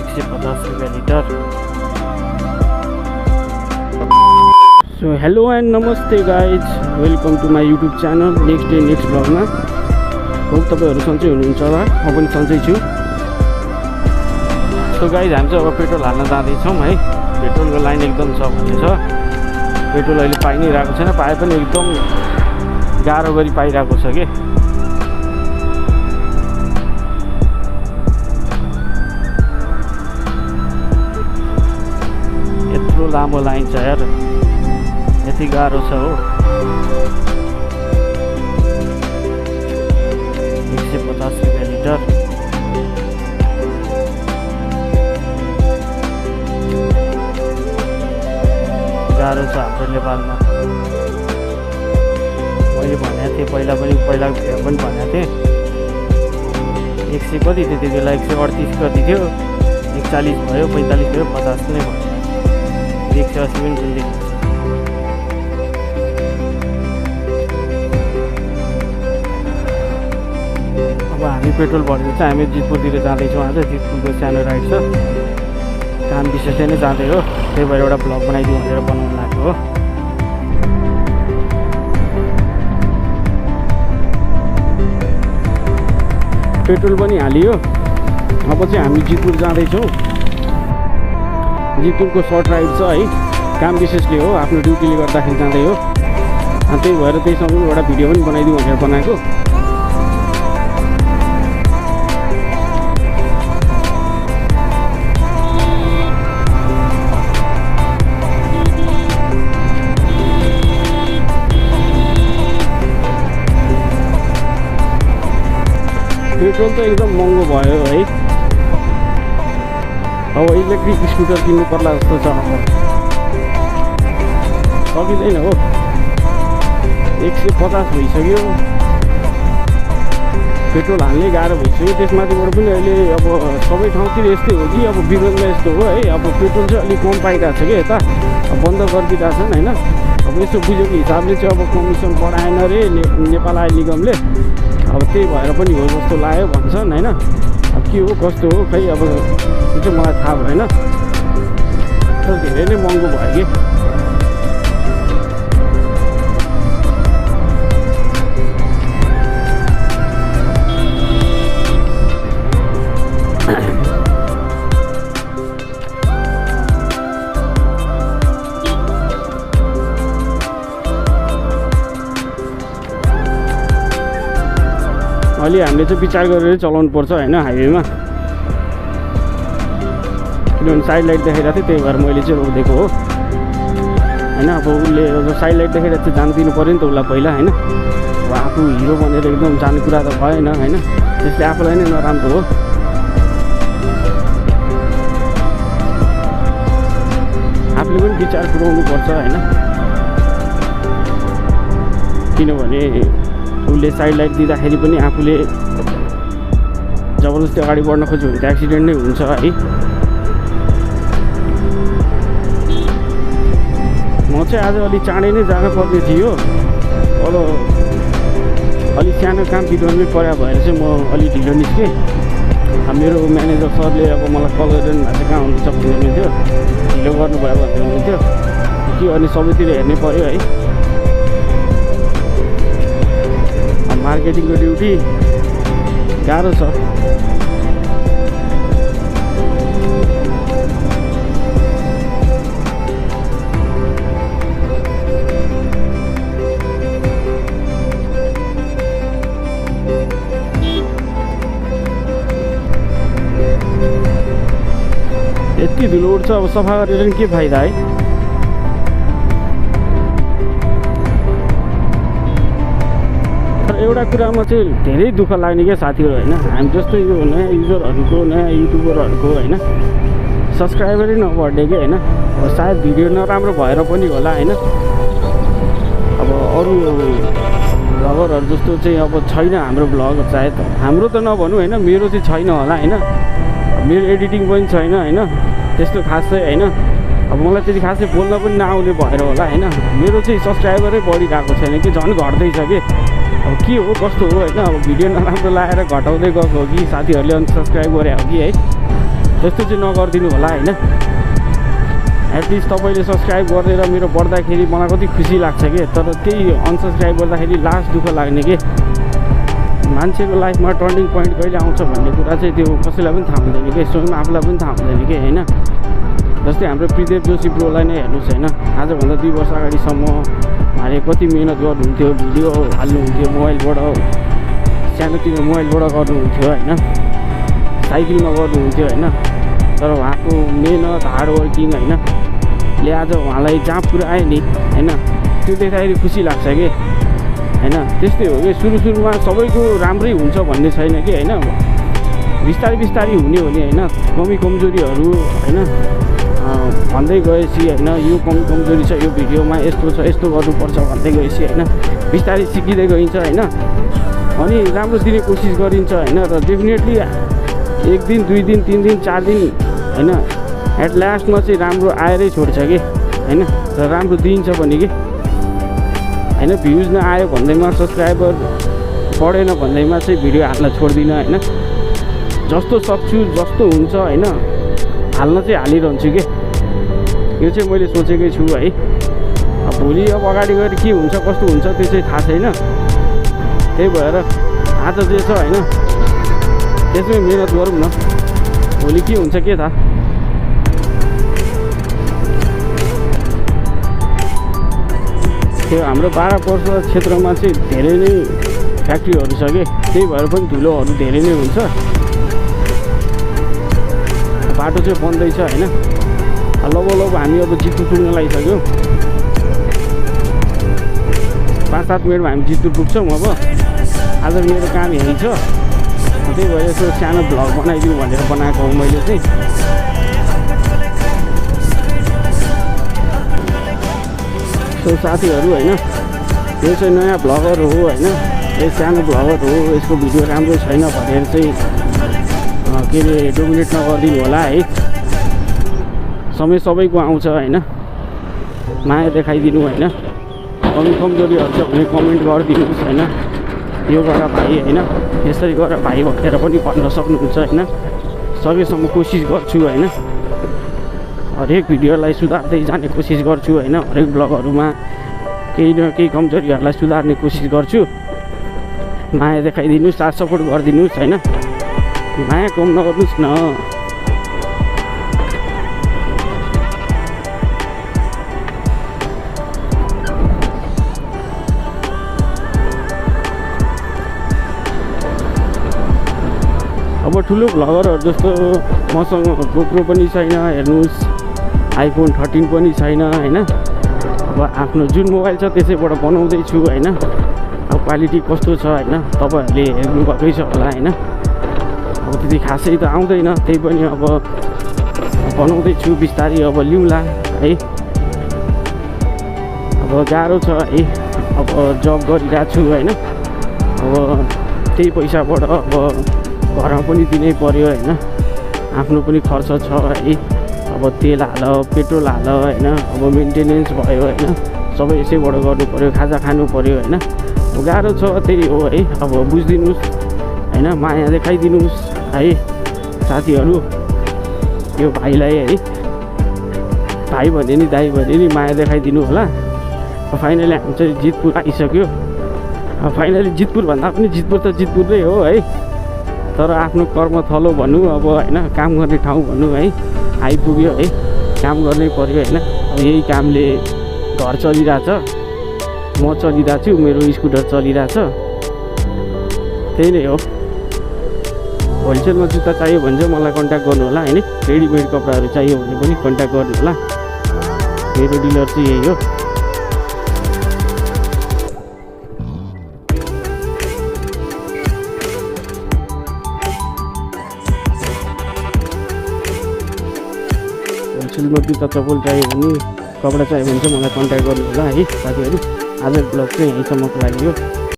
150 रुपये लिटर। So hello and नमस्ते guys, welcome to my YouTube channel next day next ब्लगमा। होप तपाईँहरू सन्चै हुनुहुन्छ होला, म पनि सन्चै छु। सो गाइज हामी चाहिँ अब पेट्रोल हाल्न जाँदैछौँ है। पेट्रोलको लाइन एकदम छ भन्ने छ। पेट्रोल अहिले पाइ नै रहेको छैन, पाए पनि एकदम गाह्रो गरी पाइरहेको छ कि। यत्रो लामो लाइन छ यार, यति गाह्रो छ हो। 150 रुपये लिटर। गाह्रो छ हाम्रो नेपालमा। मैले भनेको थिएँ पहिला पनि भिडियो पनि भनेको थिएँ 100 कति थियो त्यति बेला, 138 कति थियो, 140 भयो, 45 भयो, 50 नै भयो, 180 पनि सुन्दै। अब हामी पेट्रोल भरेर चाहिँ हामी जितपुरतिर जाँदैछौँ। आज जितपुरको सानो राइड छ, काम विशेष नै जाँदै हो, त्यही भएर एउटा ब्लग बनाइदिउँ भनेर बनाउनु लाग्यो हो। पेट्रोल पनि हालियो। अब चाहिँ हामी जितपुर जाँदैछौँ। जितपुरको सर्ट राइड छ है, काम विशेषले हो, आफ्नो ड्युटीले गर्दाखेरि जाँदै हो। त्यही भएर त्यहीसँग एउटा भिडियो पनि बनाइदिउँ भनेर बनाएको। पेट्रोल त एकदम महँगो भयो है। अब इलेक्ट्रिक स्कुटर किन्नु पर्ला जस्तो छ। सकिँदैन हो, 150 भइसक्यो। पेट्रोल हाल्नै गाह्रो भइसक्यो। त्यसमाथिबाट पनि अहिले अब सबै ठाउँतिर यस्तै हो कि अब बिरगन्जमा यस्तो हो है। अब पेट्रोल चाहिँ अलिक कम पाइरहेको छ कि यता, बन्द गरिदिरहेको छन् होइन। अब यसो बुझेको हिसाबले चाहिँ अब कमिसन बढाएन अरे नेपाल आयल निगमले। अब त्यही भएर पनि हो जस्तो लाग्यो भन्छन् होइन। अब के हो कस्तो हो खै, अब त्यो चाहिँ मलाई थाहा भएन। तर धेरै नै महँगो भयो कि। अलि हामीले चाहिँ विचार गरेर चलाउनु पर्छ होइन हाइवेमा, किनभने साइड लाइट देखाइरहेको थियो, त्यही भएर मैले चाहिँ रोकिदिएको हो होइन। अब उसले साइड लाइट देखाइरहेको चाहिँ जानु दिनु पऱ्यो नि त उसलाई पहिला होइन। अब आफू हिरो भनेर एकदम जाने कुरा त भएन होइन, त्यसले आफूलाई नै नराम्रो हो। आफूले पनि विचार पुऱ्याउनु पर्छ होइन, किनभने उसले साइड लाइट दिँदाखेरि पनि आफूले जबरजस्ती अगाडि बढ्न खोज्यो भने त एक्सिडेन्ट नै हुन्छ है। म चाहिँ आज अलिक चाँडै नै जानुपर्ने थियो, अब अलिक सानो काम बिग्रनै पर्यो भएर चाहिँ म अलिक ढिलो निस्केँ। मेरो म्यानेजर सरले अब मलाई कल गरेर चाहिँ कहाँ हुनुहुन्छ भन्दै हुनुहुन्थ्यो, ढिलो गर्नुभयो भन्दै हुनुहुन्थ्यो कि। अनि सबैतिर हेर्नै पऱ्यो है। मार्केटिङको ड्युटी गाह्रो छ। यति धुलो उठ्छ, अब सफा गरेर पनि के फाइदा है। एउटा कुरामा चाहिँ धेरै दुःख लाग्ने क्या साथीहरू होइन, हामी जस्तो यो नयाँ युजरहरूको, नयाँ युट्युबरहरूको होइन सब्सक्राइबरै नबढ्ने कि होइन। अब सायद भिडियो नराम्रो भएर पनि होला होइन। अब अरू भ्लगरहरू जस्तो चाहिँ अब छैन हाम्रो भ्लग, सायद हाम्रो त नभनौँ होइन, मेरो चाहिँ छैन होला होइन। मेरो एडिटिङ पनि छैन होइन, त्यस्तो खासै होइन। अब मलाई त्यति खासै बोल्न पनि नआउने भएर होला होइन। मेरो चाहिँ सब्सक्राइबरै बढिरहेको छैन कि, झन् घट्दैछ कि। अब के हो कस्तो हो होइन। अब भिडियो नराम्रो लागेर घटाउँदै गएको हो कि साथीहरूले अनसब्सक्राइब गरे हो कि है, त्यस्तो चाहिँ नगरिदिनु होला होइन। एटलिस्ट तपाईँले सब्सक्राइब गरेर मेरो बढ्दाखेरि मलाई कति खुसी लाग्छ कि, तर त्यही अनसब्सक्राइब गर्दाखेरि लास्ट दुःख लाग्ने कि मान्छेको लाइफमा टर्निङ पोइन्ट कहिले आउँछ भन्ने कुरा चाहिँ त्यो कसैलाई पनि थाहा हुँदैन कि, स्वयं आफूलाई पनि थाहा हुँदैन कि होइन। जस्तै हाम्रो प्रिदेव जोशी ब्रोलाई नै हेर्नुहोस् होइन, आजभन्दा 2 वर्ष अगाडिसम्म उहाँले कति मिहिनेत गर्नुहुन्थ्यो, भिडियो हाल्नुहुन्थ्यो मोबाइलबाट, सानोतिनो मोबाइलबाट गर्नुहुन्थ्यो होइन, साइकलमा गर्नुहुन्थ्यो होइन। तर उहाँको मेहनत हार्डवर्किङ होइनले आज उहाँलाई जहाँ पुऱ्यायो नि होइन, त्यो देख्दाखेरि खुसी लाग्छ कि होइन। त्यस्तै हो कि सुरुमा सबैको राम्रै हुन्छ भन्ने छैन कि होइन, बिस्तारै बिस्तारै हुने हो नि होइन। कमी कमजोरीहरू होइन भन्दै गएपछि होइन, यो कमी कमजोरी छ यो भिडियोमा, यस्तो छ यस्तो गर्नुपर्छ भन्दै गएपछि होइन, बिस्तारै सिकिँदै गइन्छ होइन। अनि राम्रो दिने कोसिस गरिन्छ होइन। र डेफिनेटली 1 दिन 2 दिन 3 दिन 4 दिन होइन, एट लास्टमा चाहिँ राम्रो आएरै छोड्छ कि होइन, र राम्रो दिन्छ पनि कि होइन। भ्युज नआयो भन्दैमा, सब्सक्राइबर बढेन भन्दैमा चाहिँ भिडियो हाल्न छोड्दिनँ होइन। जस्तो सक्छु जस्तो हुन्छ होइन, हाल्न चाहिँ हालिरहन्छु कि, यो चाहिँ मैले सोचेकै छु है। अब भोलि अब अगाडि गएर के हुन्छ कस्तो हुन्छ त्यो चाहिँ थाहा छैन। त्यही भएर आज जे छ होइन त्यसमै मिहिनेत गरौँ न, भोलि के हुन्छ के थाहा। त्यो हाम्रो 12 वर्ष क्षेत्रमा चाहिँ धेरै नै फ्याक्ट्रीहरू छ कि, त्यही भएर पनि धुलोहरू धेरै नै हुन्छ। बाटो चाहिँ बन्दैछ होइन। लगभग हामी अब जितपुर पुग्न लागिसक्यौँ। 5-7 मिनटमा हामी जितपुर पुग्छौँ। अब आज मेरो काम यही छ, त्यही भएर यसो सानो भ्लग बनाइदिउँ भनेर बनाएको हो मैले चाहिँ। सो साथीहरू होइन, यो चाहिँ नयाँ भ्लगर हो होइन, यो सानो भ्लगर हो, यसको भिडियो राम्रो छैन भनेर चाहिँ के अरे डोमिनेट नगरिदिनु होला है। समय सबैको आउँछ होइन, माया देखाइदिनु होइन। कमी कमजोरीहरू छ भने कमेन्ट गरिदिनुहोस् होइन, यो गर भाइ होइन, यसरी गर भाइ भनेर पनि भन्न सक्नुहुन्छ होइन। सकेसम्म कोसिस गर्छु होइन, हरेक भिडियोलाई सुधार्दै जाने कोसिस गर्छु होइन। हरेक ब्लगहरूमा केही न केही कमजोरीहरूलाई सुधार्ने कोसिस गर्छु। माया देखाइदिनुहोस्, साथ सपोर्ट गरिदिनुहोस् होइन, माया कम नगर्नुहोस् न। अब ठुलो भ्लगरहरू जस्तो मसँग गोप्रो पनि छैन हेर्नुहोस्, आइफोन 13 पनि छैन होइन। अब आफ्नो जुन मोबाइल छ त्यसैबाट बनाउँदैछु होइन। अब क्वालिटी कस्तो छ होइन तपाईँहरूले हेर्नुभएकै छ होला होइन। अब त्यति खासै त आउँदैन, त्यही पनि अब बनाउँदैछु बिस्तारै, अब लिउँला है। अब गाह्रो छ है, अब जब गरिरहेको छु होइन। अब त्यही पैसाबाट अब घरमा पनि दिनै पऱ्यो होइन, आफ्नो पनि खर्च छ है। अब तेल हाल, पेट्रोल हाल होइन, अब मेन्टेनेन्स भयो होइन, सबै यसैबाट गर्नु पऱ्यो, खाजा खानु पऱ्यो होइन। गाह्रो छ त्यही हो है। अब बुझिदिनुहोस् होइन, माया देखाइदिनुहोस् है साथीहरू। यो भाइलाई है, भाइ भने नि दाइ भने नि माया देखाइदिनु होला। फाइनली हामी चाहिँ जितपुर आइसक्यो। फाइनली जितपुर भन्दा पनि जितपुर त जितपुर नै हो है, तर आफ्नो कर्मथलो भनौँ अब होइन, काम गर्ने ठाउँ भनौँ है, आइपुग्यो है। काम गर्नै पऱ्यो होइन। अब यही कामले घर चलिरहेछ, म चलिरहेको छु, मेरो स्कुटर चलिरहेछ, त्यही नै हो। होलसेलमा जुत्ता चाहियो भने चाहिँ मलाई कन्ट्याक्ट गर्नु होला होइन। रेडिमेड कपडाहरू चाहियो भने पनि कन्ट्याक्ट गर्नु होला। मेरो डिलर चाहिँ यही हो। होलसेलमा जुत्ता चप्पल चाहियो भने, कपडा चाहियो भने चाहिँ मलाई कन्ट्याक्ट गर्नु होला है साथीहरू। आज ब्लग चाहिँ यहीँसम्मको लागि हो।